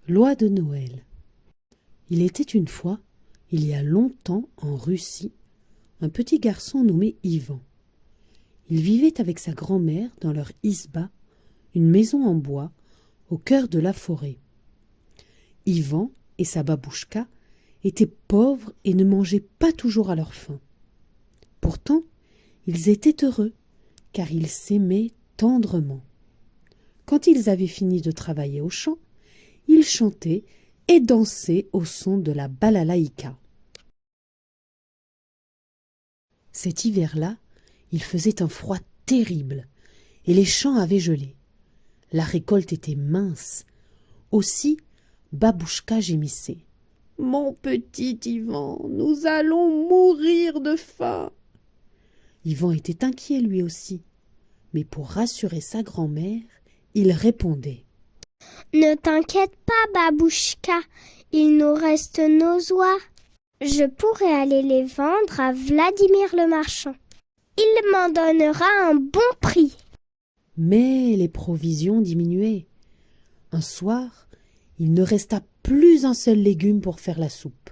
Loi de Noël. Il était une fois, il y a longtemps en Russie, un petit garçon nommé Ivan. Il vivait avec sa grand-mère dans leur isba, une maison en bois, au cœur de la forêt. Ivan et sa babouchka étaient pauvres et ne mangeaient pas toujours à leur faim. Pourtant, ils étaient heureux, car ils s'aimaient tendrement. Quand ils avaient fini de travailler au champ, ils chantaient et dansaient au son de la balalaïka. Cet hiver-là, il faisait un froid terrible et les champs avaient gelé. La récolte était mince. Aussi, Babouchka gémissait. « Mon petit Ivan, nous allons mourir de faim !» Ivan était inquiet lui aussi, mais pour rassurer sa grand-mère, il répondait. Ne t'inquiète pas, Babouchka, il nous reste nos oies. Je pourrai aller les vendre à Vladimir le marchand. Il m'en donnera un bon prix. Mais les provisions diminuaient. Un soir, il ne resta plus un seul légume pour faire la soupe.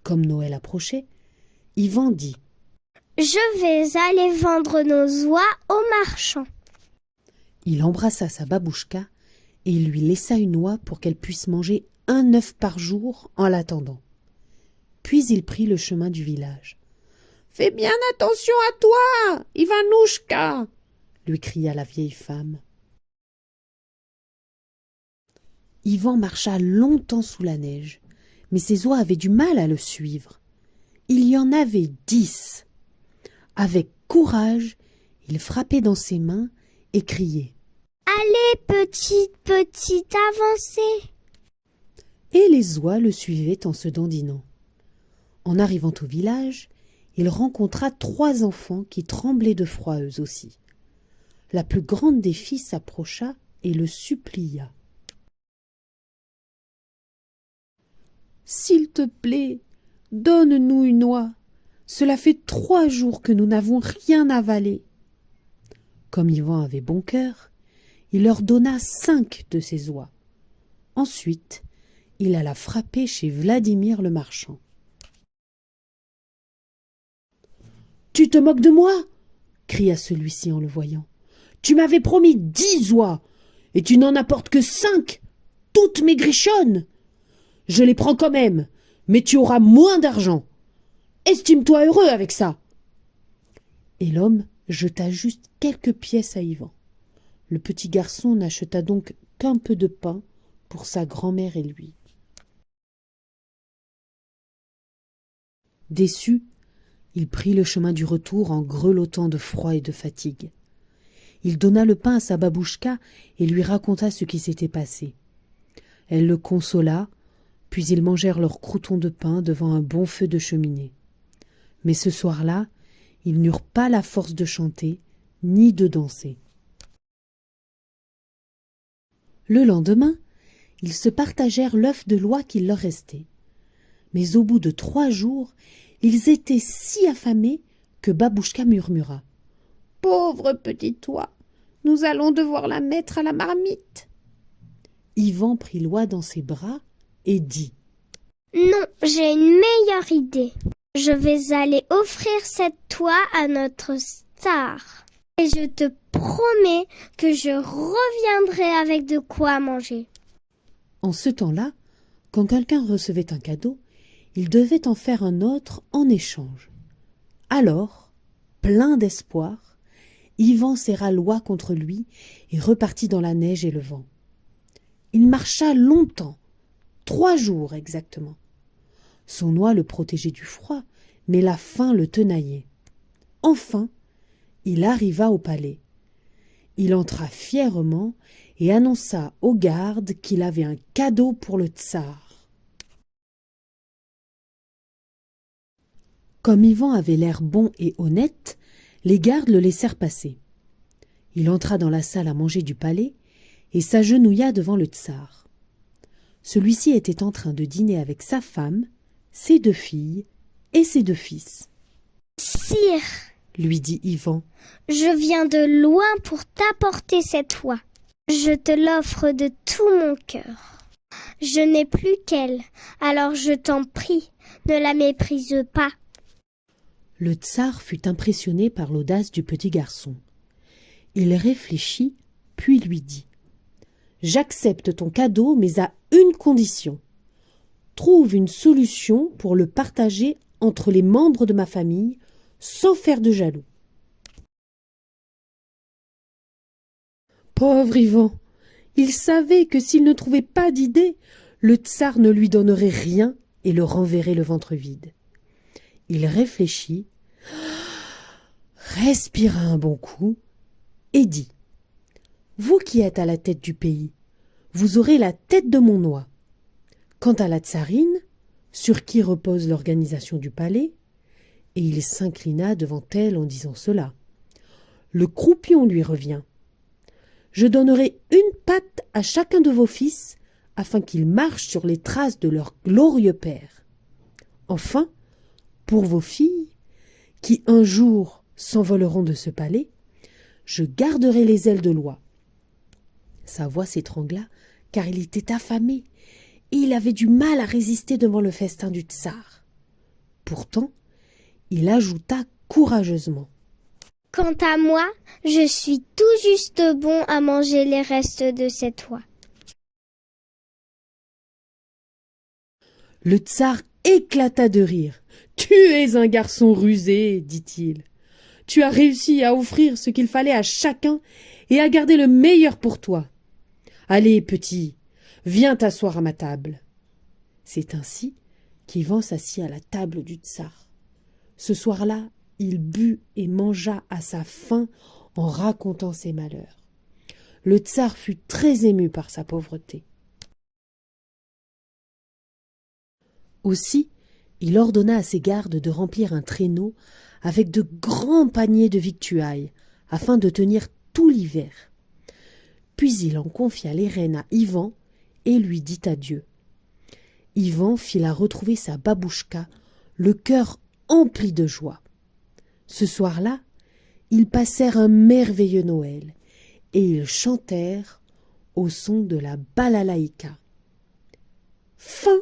Comme Noël approchait, Ivan dit « Je vais aller vendre nos oies au marchand. » Il embrassa sa babouchka et il lui laissa une oie pour qu'elle puisse manger un œuf par jour en l'attendant. Puis il prit le chemin du village. « Fais bien attention à toi, Ivanouchka !» lui cria la vieille femme. Ivan marcha longtemps sous la neige, mais ses oies avaient du mal à le suivre. Il y en avait 10. Avec courage, il frappait dans ses mains et criait. Allez, petite, avancez. Et les oies le suivaient en se dandinant. En arrivant au village, il rencontra 3 enfants qui tremblaient de froid eux aussi. La plus grande des filles s'approcha et le supplia. « S'il te plaît, donne-nous une oie. Cela fait 3 jours que nous n'avons rien avalé. » Comme Ivan avait bon cœur, il leur donna 5 de ses oies. Ensuite, il alla frapper chez Vladimir le marchand. « Tu te moques de moi ?» cria celui-ci en le voyant. « Tu m'avais promis 10 oies, et tu n'en apportes que 5, toutes maigrichonnes. Je les prends quand même, mais tu auras moins d'argent. Estime-toi heureux avec ça. » Et l'homme jeta juste quelques pièces à Ivan. Le petit garçon n'acheta donc qu'un peu de pain pour sa grand-mère et lui. Déçu, il prit le chemin du retour en grelottant de froid et de fatigue. Il donna le pain à sa babouchka et lui raconta ce qui s'était passé. Elle le consola, puis ils mangèrent leur crouton de pain devant un bon feu de cheminée. Mais ce soir-là, ils n'eurent pas la force de chanter, ni de danser. Le lendemain, ils se partagèrent l'œuf de l'oie qu'il leur restait. Mais au bout de 3 jours, ils étaient si affamés que Babouchka murmura. « Pauvre petite oie, nous allons devoir la mettre à la marmite. » Ivan prit l'oie dans ses bras et dit. « Non, j'ai une meilleure idée. Je vais aller offrir cette oie à notre star. Et je te promets que je reviendrai avec de quoi manger. » En ce temps-là, quand quelqu'un recevait un cadeau, il devait en faire un autre en échange. Alors, plein d'espoir, Ivan serra l'oie contre lui et repartit dans la neige et le vent. Il marcha longtemps, 3 jours exactement. Son oie le protégeait du froid, mais la faim le tenaillait. Enfin, il arriva au palais. Il entra fièrement et annonça aux gardes qu'il avait un cadeau pour le tsar. Comme Ivan avait l'air bon et honnête, les gardes le laissèrent passer. Il entra dans la salle à manger du palais et s'agenouilla devant le tsar. Celui-ci était en train de dîner avec sa femme, ses 2 filles et ses 2 fils. « Sire, lui dit Ivan, je viens de loin pour t'apporter cette oie. Je te l'offre de tout mon cœur. je n'ai plus qu'elle, alors je t'en prie, ne la méprise pas. Le tsar fut impressionné par l'audace du petit garçon. Il réfléchit, puis lui dit « J'accepte ton cadeau, mais à une condition. Trouve une solution pour le partager entre les membres de ma famille, sans faire de jaloux. » Pauvre Ivan, il savait que s'il ne trouvait pas d'idée, le tsar ne lui donnerait rien et le renverrait le ventre vide. Il réfléchit, respira un bon coup et dit « Vous qui êtes à la tête du pays, vous aurez la tête de mon oie. Quant à la tsarine, sur qui repose l'organisation du palais, et il s'inclina devant elle en disant cela, le croupion lui revient. Je donnerai une patte à chacun de vos fils afin qu'ils marchent sur les traces de leur glorieux père. Enfin, pour vos filles, qui un jour s'envoleront de ce palais, je garderai les ailes de l'oie. » Sa voix s'étrangla car il était affamé et il avait du mal à résister devant le festin du tsar. Pourtant, il ajouta courageusement. Quant à moi, je suis tout juste bon à manger les restes de cette oie. Le tsar éclata de rire. « Tu es un garçon rusé, dit-il. Tu as réussi à offrir ce qu'il fallait à chacun et à garder le meilleur pour toi. Allez, petit, viens t'asseoir à ma table. » C'est ainsi qu'Ivan s'assit à la table du tsar. Ce soir-là, il but et mangea à sa faim en racontant ses malheurs. Le tsar fut très ému par sa pauvreté. Aussi, il ordonna à ses gardes de remplir un traîneau avec de grands paniers de victuailles, afin de tenir tout l'hiver. Puis il en confia les rênes à Ivan et lui dit adieu. Ivan fila retrouver sa babouchka, le cœur empli de joie. Ce soir-là, ils passèrent un merveilleux Noël et ils chantèrent au son de la balalaïka. Fin.